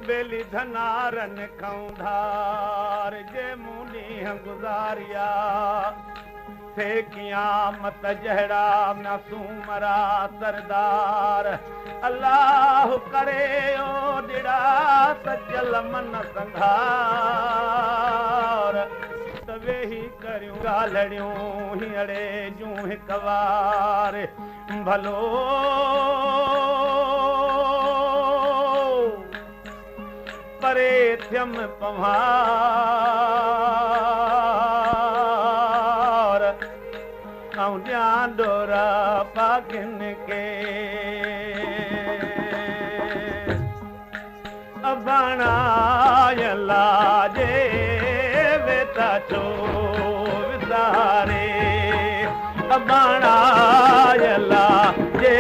बेली धनारन खौंधार जे मुनी गुजारिया थे क़यामत जहड़ा मासूमरा सरदार अल्लाह करे ओ दिड़ा सजल मन संघार तवे ही करियूं ॻाल्हियूं हींअरे जूं हिकु वार भलो परे थियम पवार ऐं ॼाण डोरा पाकिन के अबाणायला जे वेता छो विसारे अबाणायला जे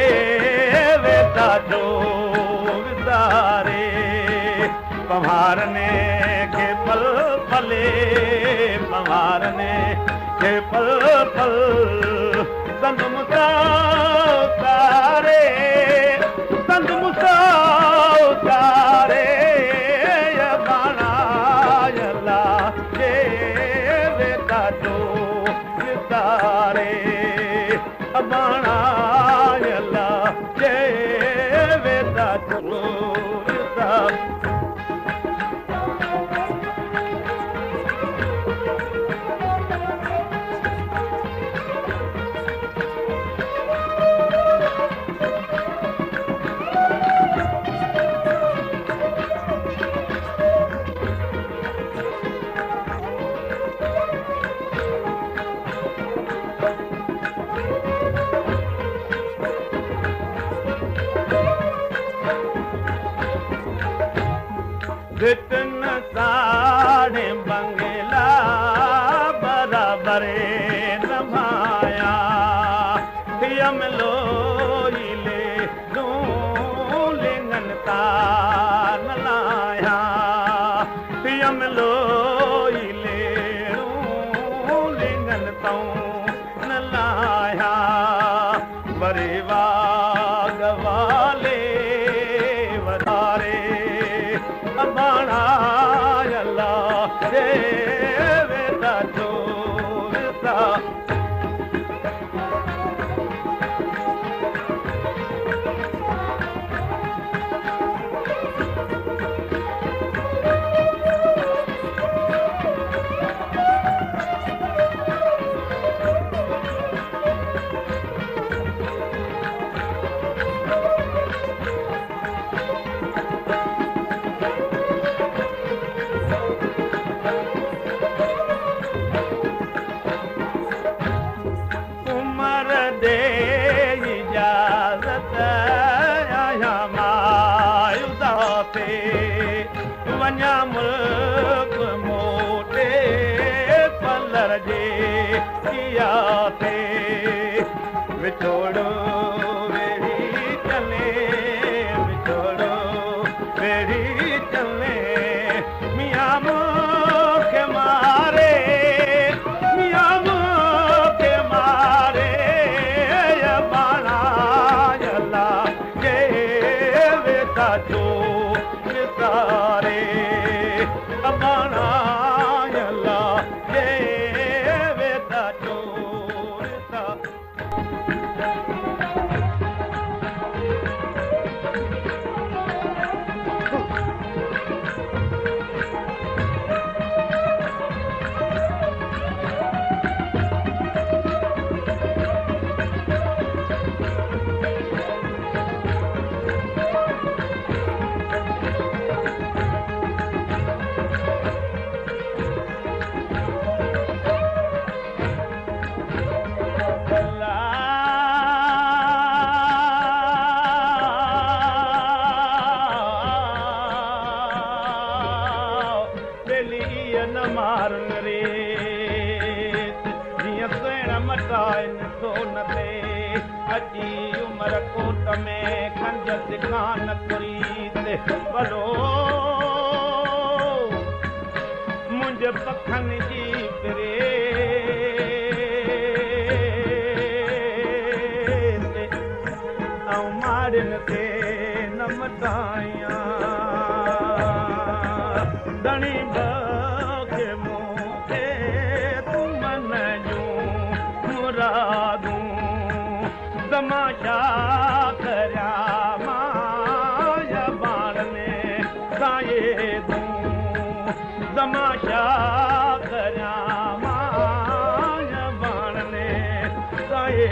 वेता छो विसारे पवारने के पल पले पवारने के पल पल संग मुसारे संग मुसारे बाणायला जे वेता जो विसारे बाणायला जे वेता जो विसारे वितन साड़े बंगला बराबर नमाया थियम लोइले लिंगन तान लाया थियम लोइले लिंगन तऊं न लाया बरे वाले वधारे बाणायला जे वेता जो विसा दे इजाज़त आया मायुदा पे वञा मुल्क मोटे पलर जे किया थे विछोड़ो वेड़ी चले विछोड़ो वेड़ी चले मियां मुखे मारे मियां मुखे मारे बाणायला जे वेता जो विसारे बाणायला जे वेता जो विसारे न मारन रेत जीअं सुहिण मटाइनि सोन ते अची उमिरि कोट में खंज सिखान कुरीत भलो मुंहिंजे पखनि जी फिरे जा करियां मां बाण ने साए